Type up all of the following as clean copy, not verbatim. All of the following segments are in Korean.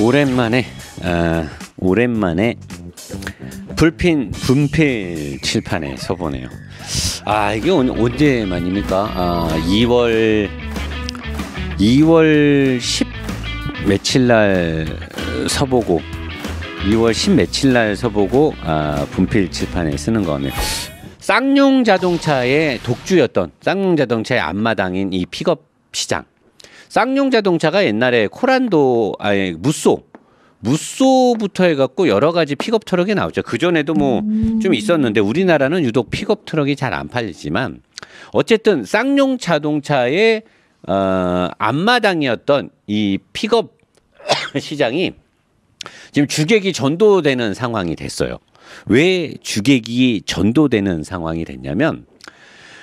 오랜만에 분필 칠판에 서보네요. 이게 언제만입니까? 2월 10 며칠 날 서보고 2월 10 며칠 날 서보고 분필 칠판에 쓰는 거네요. 쌍용 자동차의 독주였던 쌍용 자동차의 앞마당인 이 픽업 시장. 쌍용 자동차가 옛날에 무쏘부터 해갖고 여러 가지 픽업 트럭이 나오죠. 그 전에도 뭐 좀 있었는데 우리나라는 유독 픽업 트럭이 잘 안 팔리지만 어쨌든 쌍용 자동차의 앞마당이었던 이 픽업 시장이 지금 주객이 전도되는 상황이 됐어요. 왜 주객이 전도되는 상황이 됐냐면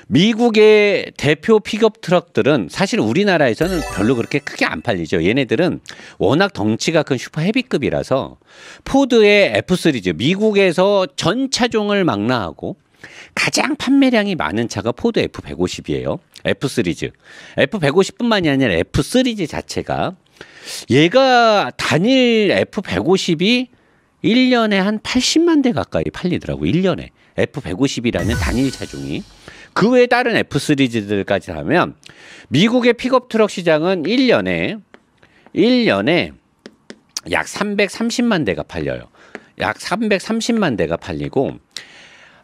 미국의 대표 픽업 트럭들은 사실 우리나라에서는 별로 그렇게 크게 안 팔리죠. 얘네들은 워낙 덩치가 큰 슈퍼 헤비급이라서 포드의 F 시리즈, 미국에서 전 차종을 망라하고 가장 판매량이 많은 차가 포드 F150이에요. F 시리즈. F150뿐만이 아니라 F 시리즈 자체가 얘가 단일 F150이 1년에 한 80만 대 가까이 팔리더라고요. 1년에. F150이라는 단일 차종이. 그 외에 다른 F 시리즈들까지 하면 미국의 픽업 트럭 시장은 1년에 약 330만 대가 팔려요. 약 330만 대가 팔리고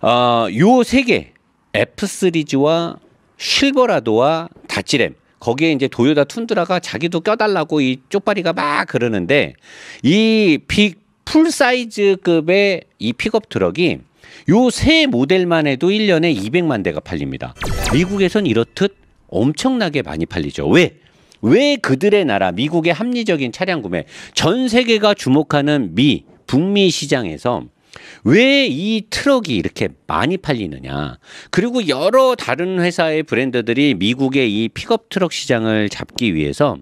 요 세 개 F 시리즈와 실버라도와 다찌램 거기에 이제 도요타 툰드라가 자기도 껴달라고 이 쪽발이가 막 그러는데 이 풀 사이즈급의 이 픽업 트럭이 요 세 모델만 해도 1년에 200만 대가 팔립니다. 미국에선 이렇듯 엄청나게 많이 팔리죠. 왜 그들의 나라 미국의 합리적인 차량 구매 전 세계가 주목하는 북미 시장에서 왜 이 트럭이 이렇게 많이 팔리느냐. 그리고 여러 다른 회사의 브랜드들이 미국의 이 픽업 트럭 시장을 잡기 위해서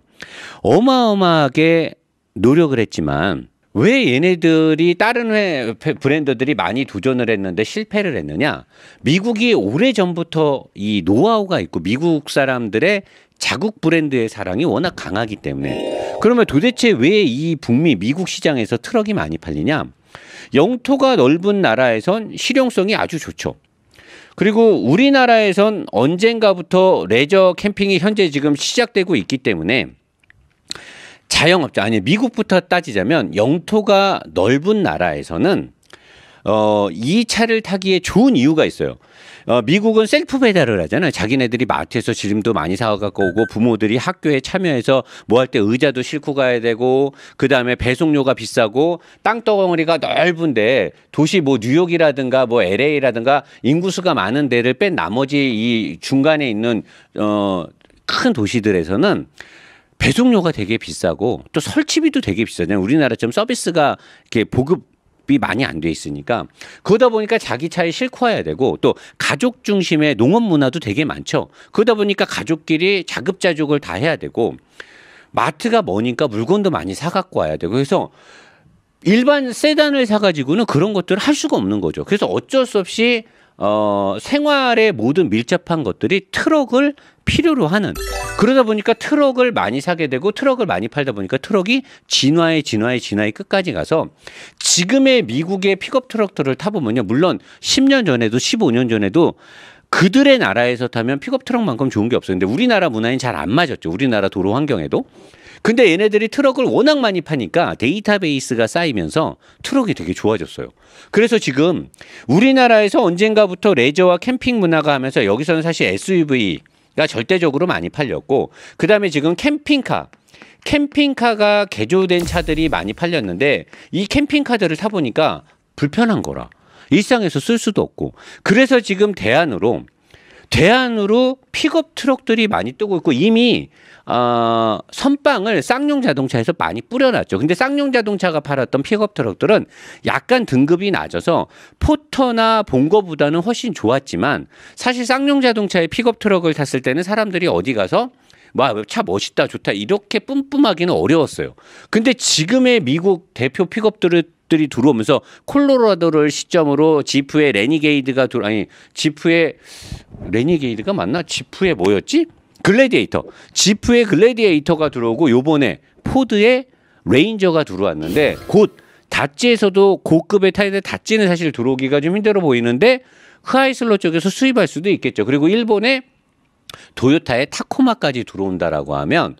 어마어마하게 노력을 했지만 왜 얘네들이 다른 브랜드들이 많이 도전을 했는데 실패를 했느냐. 미국이 오래전부터 이 노하우가 있고 미국 사람들의 자국 브랜드의 사랑이 워낙 강하기 때문에. 그러면 도대체 왜 이 북미 미국 시장에서 트럭이 많이 팔리냐. 영토가 넓은 나라에선 실용성이 아주 좋죠. 그리고 우리나라에선 언젠가부터 레저 캠핑이 현재 지금 시작되고 있기 때문에 자영업자 미국부터 따지자면 영토가 넓은 나라에서는 이 차를 타기에 좋은 이유가 있어요. 미국은 셀프 배달을 하잖아요. 자기네들이 마트에서 지름도 많이 사갖고 오고 부모들이 학교에 참여해서 뭐 할 때 의자도 싣고 가야 되고 그다음에 배송료가 비싸고 땅덩어리가 넓은데 도시 뭐 뉴욕이라든가 뭐 LA라든가 인구수가 많은 데를 뺀 나머지 이 중간에 있는 큰 도시들에서는 배송료가 되게 비싸고 또 설치비도 되게 비싸잖아요. 우리나라처럼 서비스가 이렇게 보급이 많이 안 돼 있으니까 그러다 보니까 자기 차에 싣고 와야 되고 또 가족 중심의 농업 문화도 되게 많죠. 그러다 보니까 가족끼리 자급자족을 다 해야 되고 마트가 머니까 물건도 많이 사갖고 와야 되고 그래서 일반 세단을 사가지고는 그런 것들을 할 수가 없는 거죠. 그래서 어쩔 수 없이 생활의 모든 밀접한 것들이 트럭을 필요로 하는 그러다 보니까 트럭을 많이 사게 되고 트럭을 많이 팔다 보니까 트럭이 진화의 끝까지 가서 지금의 미국의 픽업 트럭들을 타보면요. 물론 10년 전에도 15년 전에도 그들의 나라에서 타면 픽업 트럭만큼 좋은 게 없어요. 근데 우리나라 문화엔 잘 안 맞았죠. 우리나라 도로 환경에도. 근데 얘네들이 트럭을 워낙 많이 파니까 데이터베이스가 쌓이면서 트럭이 되게 좋아졌어요. 그래서 지금 우리나라에서 언젠가부터 레저와 캠핑 문화가 하면서 여기서는 사실 SUV가 절대적으로 많이 팔렸고 그다음에 지금 캠핑카가 개조된 차들이 많이 팔렸는데 이 캠핑카들을 타보니까 불편한 거라. 일상에서 쓸 수도 없고 그래서 지금 대안으로 픽업 트럭들이 많이 뜨고 있고 이미 선빵을 쌍용 자동차에서 많이 뿌려놨죠. 근데 쌍용 자동차가 팔았던 픽업 트럭들은 약간 등급이 낮아서 포터나 본거보다는 훨씬 좋았지만 사실 쌍용 자동차의 픽업 트럭을 탔을 때는 사람들이 어디 가서 차 멋있다 좋다 이렇게 뿜뿜하기는 어려웠어요. 근데 지금의 미국 대표 픽업들이 들어오면서 콜로라도를 시점으로 지프의 레니게이드가 맞나? 지프의 뭐였지? 글래디에이터. 지프의 글래디에이터가 들어오고 요번에 포드의 레인저가 들어왔는데 곧 다찌에서도 고급의 타이틀 다찌는 사실 들어오기가 좀 힘들어 보이는데 흐아이슬러 쪽에서 수입할 수도 있겠죠. 그리고 일본의 도요타의 타코마까지 들어온다라고 하면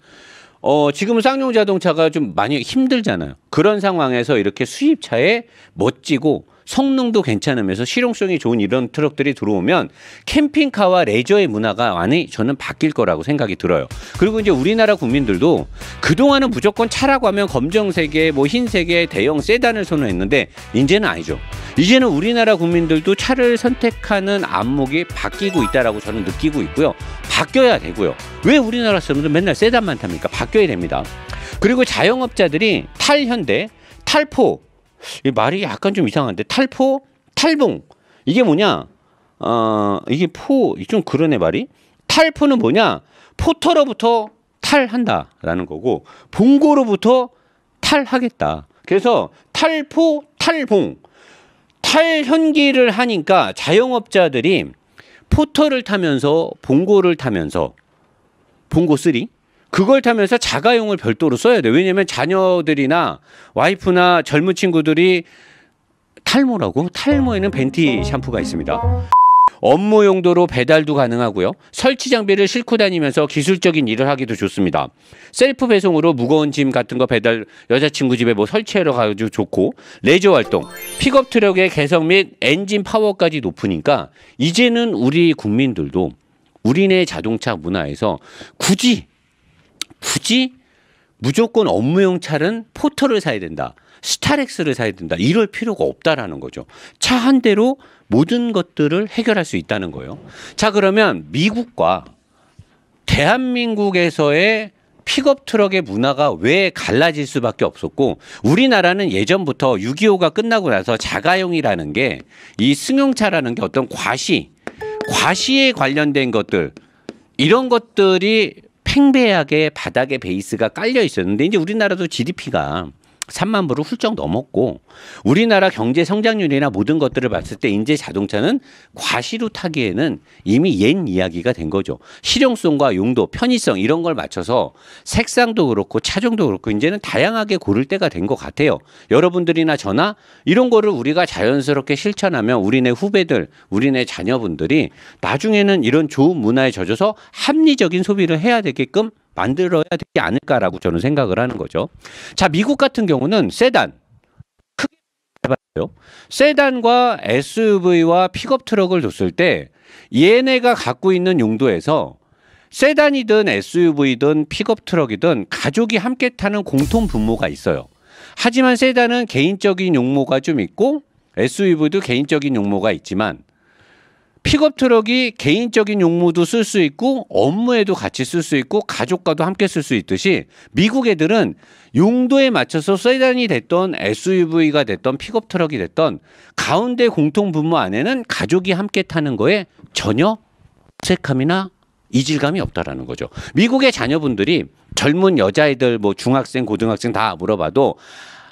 지금은 쌍용 자동차가 좀 많이 힘들잖아요. 그런 상황에서 이렇게 수입차에 멋지고 성능도 괜찮으면서 실용성이 좋은 이런 트럭들이 들어오면 캠핑카와 레저의 문화가 많이 저는 바뀔 거라고 생각이 들어요. 그리고 이제 우리나라 국민들도 그동안은 무조건 차라고 하면 검정색의 뭐 흰색의 대형 세단을 선호했는데 이제는 아니죠. 이제는 우리나라 국민들도 차를 선택하는 안목이 바뀌고 있다라고 저는 느끼고 있고요. 바뀌어야 되고요. 왜 우리나라 사람들은 맨날 세단만 탑니까? 바뀌어야 됩니다. 그리고 자영업자들이 탈현대, 탈포, 이 말이 약간 좀 이상한데 탈포, 탈봉 이게 뭐냐? 이게 좀 그러네 말이. 탈포는 뭐냐? 포터로부터 탈한다라는 거고 봉고로부터 탈하겠다. 그래서 탈포, 탈봉, 탈현기를 하니까 자영업자들이 포터를 타면서 봉고를 타면서 봉고 3 그걸 타면서 자가용을 별도로 써야 돼요. 왜냐하면 자녀들이나 와이프나 젊은 친구들이 탈모라고? 탈모에는 벤티 샴푸가 있습니다. 업무 용도로 배달도 가능하고요. 설치 장비를 싣고 다니면서 기술적인 일을 하기도 좋습니다. 셀프 배송으로 무거운 짐 같은 거 배달 여자친구 집에 뭐 설치하러 가도 좋고 레저 활동, 픽업 트럭의 개성 및 엔진 파워까지 높으니까 이제는 우리 국민들도 우리네 자동차 문화에서 굳이 무조건 업무용 차는 포터를 사야 된다. 스타렉스를 사야 된다. 이럴 필요가 없다라는 거죠. 차 한 대로 모든 것들을 해결할 수 있다는 거예요. 자, 그러면 미국과 대한민국에서의 픽업 트럭의 문화가 왜 갈라질 수밖에 없었고 우리나라는 예전부터 6.25가 끝나고 나서 자가용이라는 게 이 승용차라는 게 어떤 과시에 관련된 것들 이런 것들이 팽배하게 바닥에 베이스가 깔려 있었는데 이제 우리나라도 GDP가 3만 불을 훌쩍 넘었고 우리나라 경제 성장률이나 모든 것들을 봤을 때 이제 자동차는 과시로 타기에는 이미 옛 이야기가 된 거죠. 실용성과 용도, 편의성 이런 걸 맞춰서 색상도 그렇고 차종도 그렇고 이제는 다양하게 고를 때가 된 것 같아요. 여러분들이나 저나 이런 거를 우리가 자연스럽게 실천하면 우리네 후배들, 우리네 자녀분들이 나중에는 이런 좋은 문화에 젖어서 합리적인 소비를 해야 되게끔 만들어야 되지 않을까라고 저는 생각을 하는 거죠. 자, 미국 같은 경우는 세단 크게 해봤어요. 세단과 SUV와 픽업 트럭을 뒀을 때 얘네가 갖고 있는 용도에서 세단이든 SUV든 픽업 트럭이든 가족이 함께 타는 공통 분모가 있어요. 하지만 세단은 개인적인 용모가 좀 있고 SUV도 개인적인 용모가 있지만 픽업 트럭이 개인적인 용무도 쓸 수 있고 업무에도 같이 쓸 수 있고 가족과도 함께 쓸 수 있듯이 미국 애들은 용도에 맞춰서 세단이 됐던 SUV가 됐던 픽업 트럭이 됐던 가운데 공통 분모 안에는 가족이 함께 타는 거에 전혀 어색함이나 이질감이 없다라는 거죠. 미국의 자녀분들이 젊은 여자애들 뭐 중학생 고등학생 다 물어봐도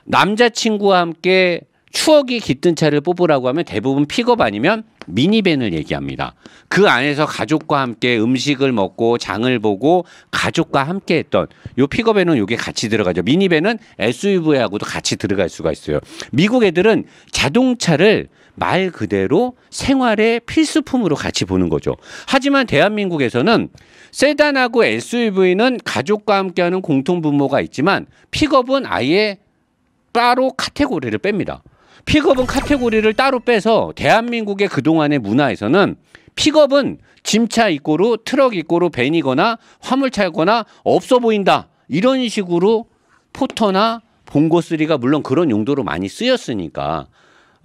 남자친구와 함께 추억이 깃든 차를 뽑으라고 하면 대부분 픽업 아니면 미니밴을 얘기합니다. 그 안에서 가족과 함께 음식을 먹고 장을 보고 가족과 함께 했던 요 픽업에는 요게 같이 들어가죠. 미니밴은 SUV하고도 같이 들어갈 수가 있어요. 미국 애들은 자동차를 말 그대로 생활의 필수품으로 같이 보는 거죠. 하지만 대한민국에서는 세단하고 SUV는 가족과 함께하는 공통 분모가 있지만 픽업은 아예 따로 카테고리를 뺍니다. 픽업은 카테고리를 따로 빼서 대한민국의 그동안의 문화에서는 픽업은 짐차 이꼬로 트럭 이꼬로 밴이거나 화물차거나 없어 보인다. 이런 식으로 포터나 봉고3가 물론 그런 용도로 많이 쓰였으니까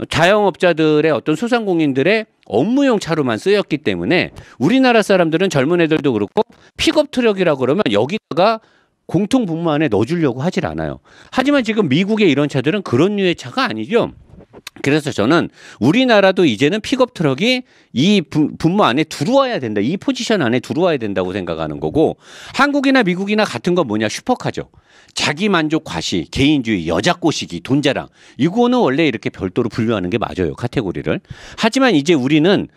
자영업자들의 어떤 소상공인들의 업무용 차로만 쓰였기 때문에 우리나라 사람들은 젊은 애들도 그렇고 픽업 트럭이라고 그러면 여기다가 공통 분모 안에 넣어주려고 하질 않아요. 하지만 지금 미국의 이런 차들은 그런 류의 차가 아니죠. 그래서 저는 우리나라도 이제는 픽업 트럭이 이 분모 안에 들어와야 된다. 이 포지션 안에 들어와야 된다고 생각하는 거고 한국이나 미국이나 같은 건 뭐냐 슈퍼카죠. 자기만족 과시, 개인주의, 여자 꼬시기, 돈자랑 이거는 원래 이렇게 별도로 분류하는 게 맞아요. 카테고리를. 하지만 이제 우리는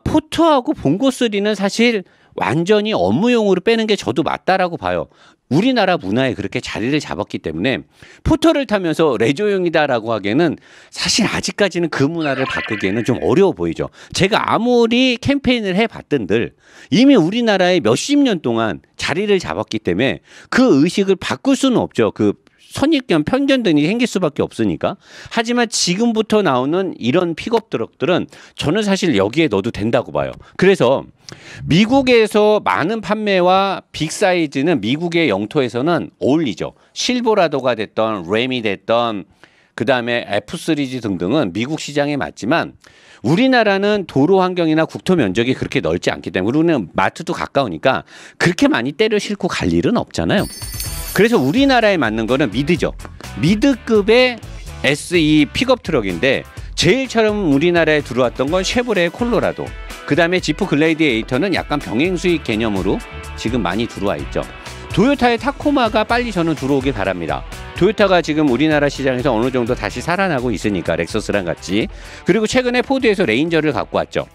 포터하고 봉고3는 사실 완전히 업무용으로 빼는 게 저도 맞다라고 봐요. 우리나라 문화에 그렇게 자리를 잡았기 때문에 포터를 타면서 레저용이다라고 하기에는 사실 아직까지는 그 문화를 바꾸기에는 좀 어려워 보이죠. 제가 아무리 캠페인을 해봤던들 이미 우리나라에 몇십 년 동안 자리를 잡았기 때문에 그 의식을 바꿀 수는 없죠. 그 선입견, 편견 등이 생길 수밖에 없으니까. 하지만 지금부터 나오는 이런 픽업 트럭들은 저는 사실 여기에 넣어도 된다고 봐요. 그래서 미국에서 많은 판매와 빅 사이즈는 미국의 영토에서는 어울리죠. 실버라도가 됐던 램이 됐던 그다음에 F 시리즈 등등은 미국 시장에 맞지만 우리나라는 도로 환경이나 국토 면적이 그렇게 넓지 않기 때문에 우리는 마트도 가까우니까 그렇게 많이 때려 싣고 갈 일은 없잖아요. 그래서 우리나라에 맞는 거는 미드죠. 미드급의 SE 픽업 트럭인데 제일 처음 우리나라에 들어왔던 건 쉐보레 콜로라도. 그 다음에 지프 글래디에이터는 약간 병행 수입 개념으로 지금 많이 들어와 있죠. 도요타의 타코마가 빨리 저는 들어오길 바랍니다. 도요타가 지금 우리나라 시장에서 어느 정도 다시 살아나고 있으니까 렉서스랑 같이. 그리고 최근에 포드에서 레인저를 갖고 왔죠.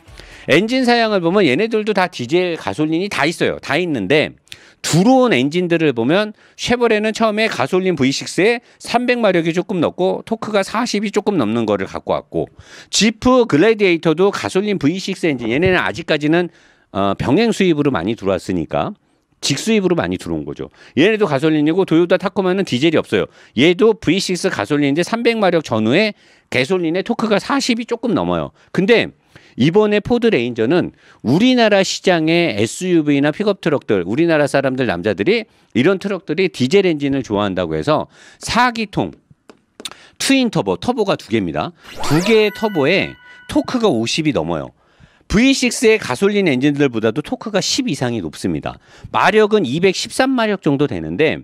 엔진 사양을 보면 얘네들도 다 디젤 가솔린이 다 있어요. 다 있는데 들어온 엔진들을 보면 쉐보레는 처음에 가솔린 V6에 300마력이 조금 넘고 토크가 40이 조금 넘는 거를 갖고 왔고 지프 글래디에이터도 가솔린 V6 엔진 얘네는 아직까지는 병행 수입으로 많이 들어왔으니까 직수입으로 많이 들어온 거죠. 얘네도 가솔린이고 도요타 타코마는 디젤이 없어요. 얘도 V6 가솔린인데 300마력 전후에 가솔린의 토크가 40이 조금 넘어요. 근데 이번에 포드 레인저는 우리나라 시장의 SUV나 픽업 트럭들, 우리나라 사람들 남자들이 이런 트럭들이 디젤 엔진을 좋아한다고 해서 4기통 트윈 터보, 터보가 2개입니다. 2개의 터보에 토크가 50이 넘어요. V6의 가솔린 엔진들보다도 토크가 10 이상이 높습니다. 마력은 213마력 정도 되는데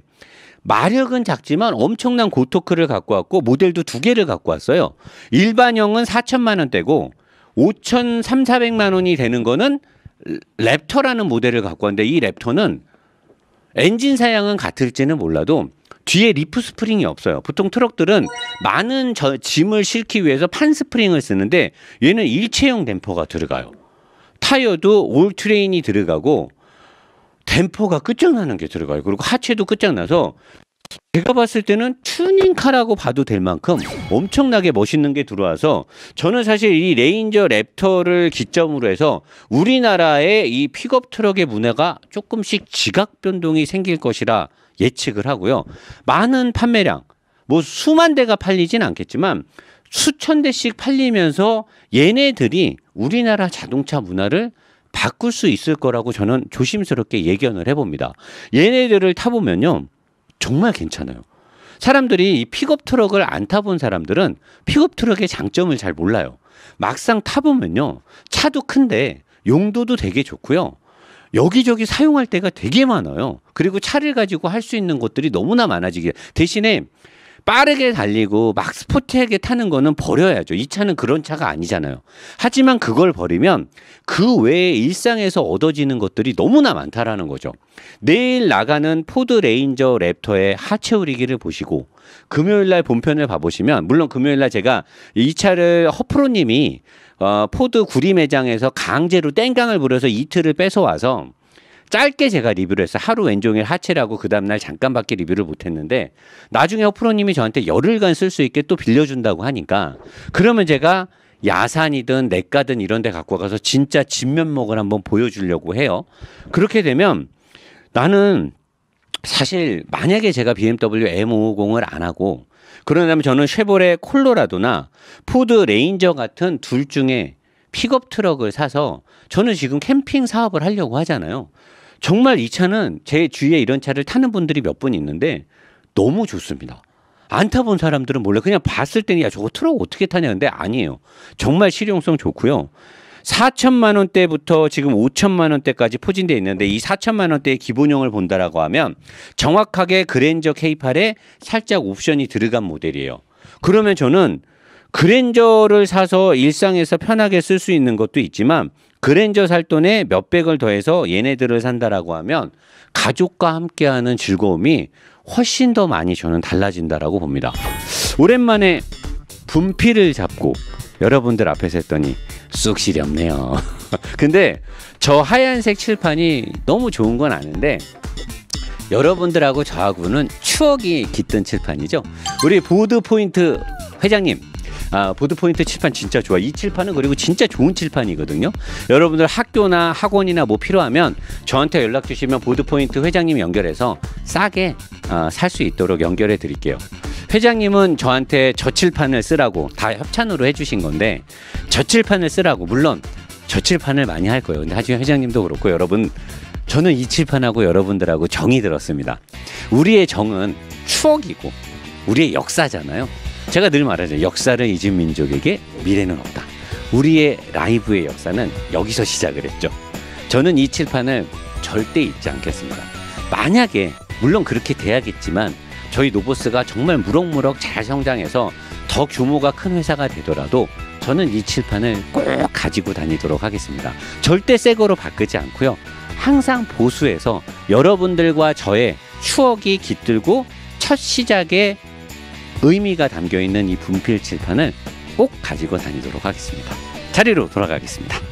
마력은 작지만 엄청난 고토크를 갖고 왔고 모델도 2개를 갖고 왔어요. 일반형은 4천만 원대고 5,300~400만 원이 되는 거는 랩터라는 모델을 갖고 왔는데 이 랩터는 엔진 사양은 같을지는 몰라도 뒤에 리프 스프링이 없어요. 보통 트럭들은 많은 짐을 싣기 위해서 판 스프링을 쓰는데 얘는 일체형 댐퍼가 들어가요. 타이어도 올 트레인이 들어가고 댐퍼가 끝장나는 게 들어가요. 그리고 하체도 끝장나서 제가 봤을 때는 튜닝카라고 봐도 될 만큼 엄청나게 멋있는 게 들어와서 저는 사실 이 레인저 랩터를 기점으로 해서 우리나라의 이 픽업 트럭의 문화가 조금씩 지각 변동이 생길 것이라 예측을 하고요. 많은 판매량, 뭐 수만 대가 팔리진 않겠지만 수천 대씩 팔리면서 얘네들이 우리나라 자동차 문화를 바꿀 수 있을 거라고 저는 조심스럽게 예견을 해봅니다. 얘네들을 타보면요. 정말 괜찮아요. 사람들이 이 픽업 트럭을 안 타본 사람들은 픽업 트럭의 장점을 잘 몰라요. 막상 타보면요. 차도 큰데 용도도 되게 좋고요. 여기저기 사용할 때가 되게 많아요. 그리고 차를 가지고 할 수 있는 것들이 너무나 많아지게 대신에 빠르게 달리고 막 스포티하게 타는 거는 버려야죠. 이 차는 그런 차가 아니잖아요. 하지만 그걸 버리면 그 외에 일상에서 얻어지는 것들이 너무나 많다라는 거죠. 내일 나가는 포드 레인저 랩터의 하체 우리기를 보시고 금요일날 본편을 봐보시면 물론 금요일날 제가 이 차를 허프로님이 포드 구리 매장에서 강제로 땡깡을 부려서 이틀을 뺏어와서 짧게 제가 리뷰를 했어요. 하루 왼종일 하체라고 그 다음날 잠깐밖에 리뷰를 못했는데 나중에 프로님이 저한테 열흘간 쓸 수 있게 또 빌려준다고 하니까 그러면 제가 야산이든 냇가든 이런 데 갖고 가서 진짜 진면목을 한번 보여주려고 해요. 그렇게 되면 나는 사실 만약에 제가 BMW M550을 안 하고 그러면 저는 쉐보레 콜로라도나 포드 레인저 같은 둘 중에 픽업 트럭을 사서 저는 지금 캠핑 사업을 하려고 하잖아요. 정말 이 차는 제 주위에 이런 차를 타는 분들이 몇 분 있는데 너무 좋습니다. 안 타본 사람들은 몰라요. 그냥 봤을 때는 야 저거 트럭 어떻게 타냐는데 아니에요. 정말 실용성 좋고요. 4천만 원대부터 지금 5천만 원대까지 포진되어 있는데 이 4천만 원대의 기본형을 본다라고 하면 정확하게 그랜저 K8에 살짝 옵션이 들어간 모델이에요. 그러면 저는 그랜저를 사서 일상에서 편하게 쓸 수 있는 것도 있지만 그랜저 살 돈에 몇백을 더해서 얘네들을 산다라고 하면 가족과 함께하는 즐거움이 훨씬 더 많이 저는 달라진다라고 봅니다. 오랜만에 분필을 잡고 여러분들 앞에서 했더니 쑥실이 없네요. 근데 저 하얀색 칠판이 너무 좋은 건 아는데 여러분들하고 저하고는 추억이 깃든 칠판이죠. 우리 보드포인트 회장님, 보드포인트 칠판 진짜 좋아. 이 칠판은 그리고 진짜 좋은 칠판이거든요. 여러분들 학교나 학원이나 뭐 필요하면 저한테 연락 주시면 보드포인트 회장님 연결해서 싸게 살 수 있도록 연결해 드릴게요. 회장님은 저한테 저 칠판을 쓰라고 다 협찬으로 해주신 건데 저 칠판을 쓰라고, 물론 저 칠판을 많이 할 거예요. 근데 하지만 회장님도 그렇고 여러분, 저는 이 칠판하고 여러분들하고 정이 들었습니다. 우리의 정은 추억이고 우리의 역사잖아요. 제가 늘 말하죠. 역사를 잊은 민족에게 미래는 없다. 우리의 라이브의 역사는 여기서 시작을 했죠. 저는 이 칠판을 절대 잊지 않겠습니다. 만약에 물론 그렇게 돼야겠지만 저희 노보스가 정말 무럭무럭 잘 성장해서 더 규모가 큰 회사가 되더라도 저는 이 칠판을 꼭 가지고 다니도록 하겠습니다. 절대 새 거로 바꾸지 않고요. 항상 보수해서 여러분들과 저의 추억이 깃들고 첫 시작에 의미가 담겨있는 이 분필 칠판을 꼭 가지고 다니도록 하겠습니다. 자리로 돌아가겠습니다.